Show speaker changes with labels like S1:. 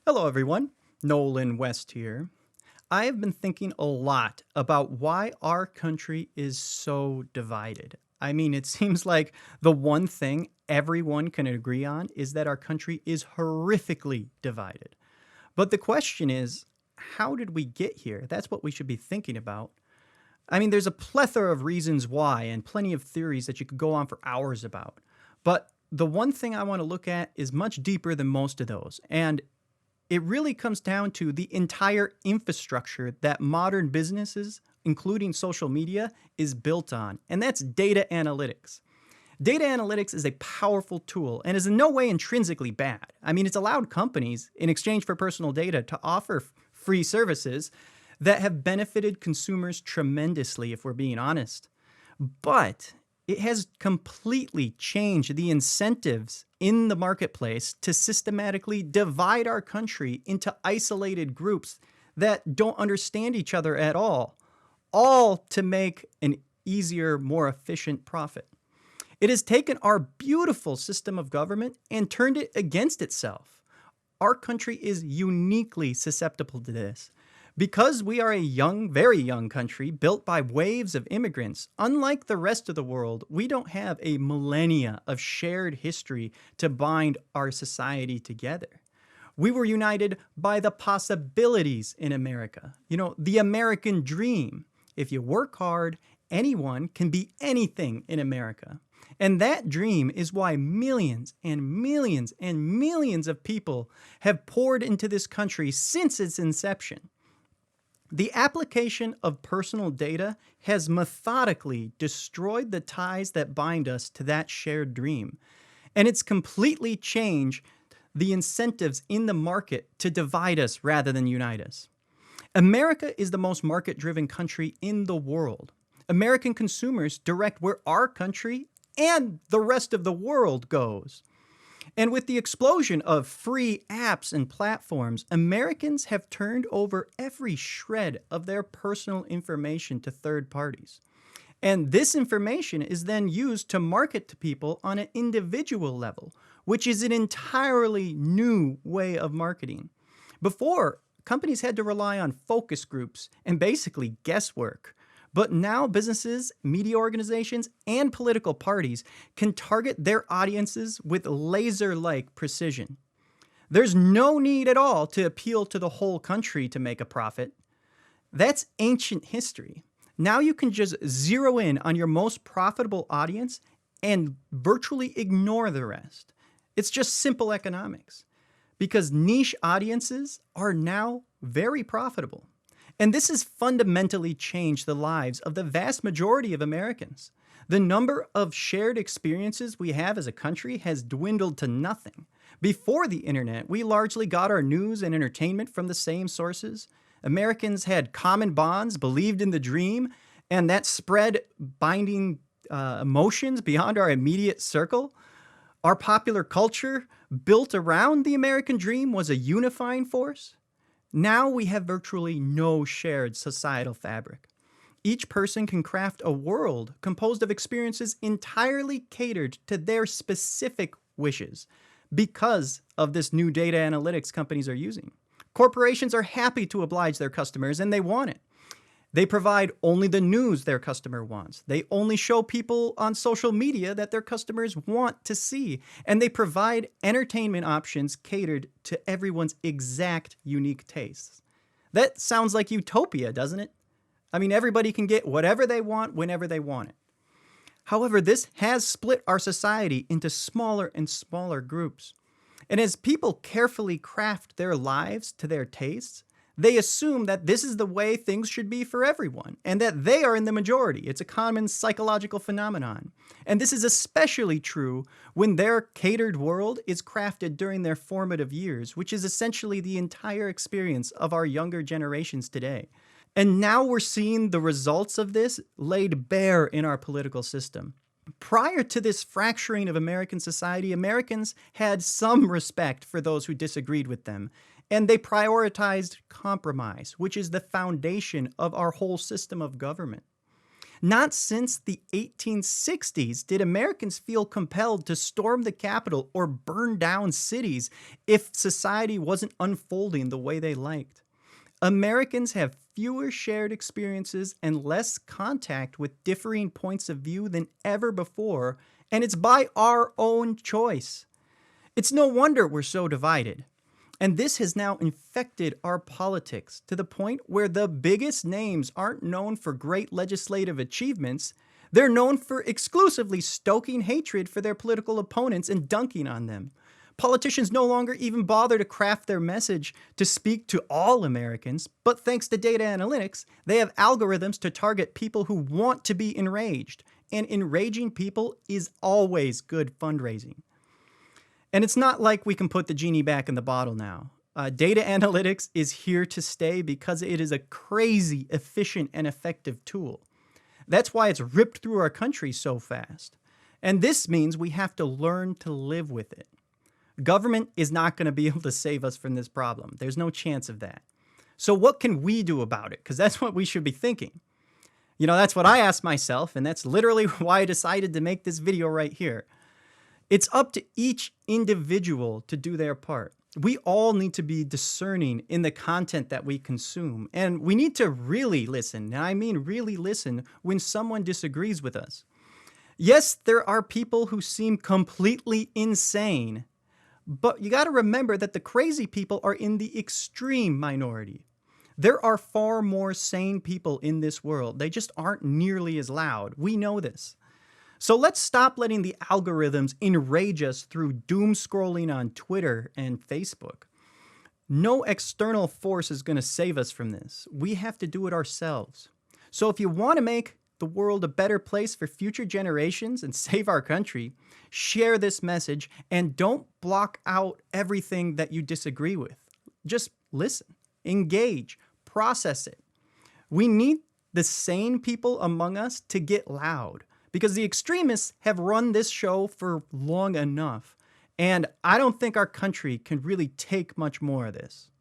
S1: Hello, everyone. Nolan West here. I have been thinking a lot about why our country is so divided. I mean, it seems like the one thing everyone can agree on is that our country is horrifically divided. But the question is, how did we get here? That's what we should be thinking about. I mean, there's a plethora of reasons why and plenty of theories that you could go on for hours about. But the one thing I want to look at is much deeper than most of those. And it really comes down to the entire infrastructure that modern businesses, including social media, is built on, and that's data analytics. Data analytics is a powerful tool and is in no way intrinsically bad. I mean, it's allowed companies, in exchange for personal data, to offer free services that have benefited consumers tremendously, if we're being honest. But it has completely changed the incentives in the marketplace to systematically divide our country into isolated groups that don't understand each other at all to make an easier, more efficient profit. It has taken our beautiful system of government and turned it against itself. Our country is uniquely susceptible to this. Because we are a young, very young country built by waves of immigrants, unlike the rest of the world, we don't have a millennia of shared history to bind our society together. We were united by the possibilities in America. The American dream. If you work hard, anyone can be anything in America. And that dream is why millions and millions and millions of people have poured into this country since its inception. The application of personal data has methodically destroyed the ties that bind us to that shared dream. And it's completely changed the incentives in the market to divide us rather than unite us. America is the most market-driven country in the world. American consumers direct where our country and the rest of the world goes. And with the explosion of free apps and platforms, Americans have turned over every shred of their personal information to third parties. And this information is then used to market to people on an individual level, which is an entirely new way of marketing. Before, companies had to rely on focus groups and basically guesswork. But now businesses, media organizations, and political parties can target their audiences with laser-like precision. There's no need at all to appeal to the whole country to make a profit. That's ancient history. Now you can just zero in on your most profitable audience and virtually ignore the rest. It's just simple economics. Because niche audiences are now very profitable. And this has fundamentally changed the lives of the vast majority of Americans. The number of shared experiences we have as a country has dwindled to nothing. Before the internet, we largely got our news and entertainment from the same sources. Americans had common bonds, believed in the dream, and that spread binding emotions beyond our immediate circle. Our popular culture, built around the American dream, was a unifying force. Now we have virtually no shared societal fabric. Each person can craft a world composed of experiences entirely catered to their specific wishes because of this new data analytics companies are using. Corporations are happy to oblige their customers, and they want it. They provide only the news their customer wants. They only show people on social media that their customers want to see. And they provide entertainment options catered to everyone's exact unique tastes. That sounds like utopia, doesn't it? I mean, everybody can get whatever they want whenever they want it. However, this has split our society into smaller and smaller groups. And as people carefully craft their lives to their tastes, they assume that this is the way things should be for everyone, and that they are in the majority. It's a common psychological phenomenon. And this is especially true when their catered world is crafted during their formative years, which is essentially the entire experience of our younger generations today. And now we're seeing the results of this laid bare in our political system. Prior to this fracturing of American society, Americans had some respect for those who disagreed with them. And they prioritized compromise, which is the foundation of our whole system of government. Not since the 1860s did Americans feel compelled to storm the Capitol or burn down cities if society wasn't unfolding the way they liked. Americans have fewer shared experiences and less contact with differing points of view than ever before, and it's by our own choice. It's no wonder we're so divided. And this has now infected our politics to the point where the biggest names aren't known for great legislative achievements. They're known for exclusively stoking hatred for their political opponents and dunking on them. Politicians no longer even bother to craft their message to speak to all Americans, but thanks to data analytics, they have algorithms to target people who want to be enraged. And enraging people is always good fundraising. And it's not like we can put the genie back in the bottle now. Data analytics is here to stay because it is a crazy efficient and effective tool. That's why it's ripped through our country so fast. And this means we have to learn to live with it. Government is not going to be able to save us from this problem. There's no chance of that. So what can we do about it? Because that's what we should be thinking. That's what I asked myself, and that's literally why I decided to make this video right here. It's up to each individual to do their part. We all need to be discerning in the content that we consume, and we need to really listen, and I mean really listen, when someone disagrees with us. Yes, there are people who seem completely insane, but you got to remember that the crazy people are in the extreme minority. There are far more sane people in this world. They just aren't nearly as loud. We know this. So let's stop letting the algorithms enrage us through doom scrolling on Twitter and Facebook. No external force is going to save us from this. We have to do it ourselves. So if you want to make the world a better place for future generations and save our country, share this message and don't block out everything that you disagree with. Just listen, engage, process it. We need the sane people among us to get loud, because the extremists have run this show for long enough, and I don't think our country can really take much more of this.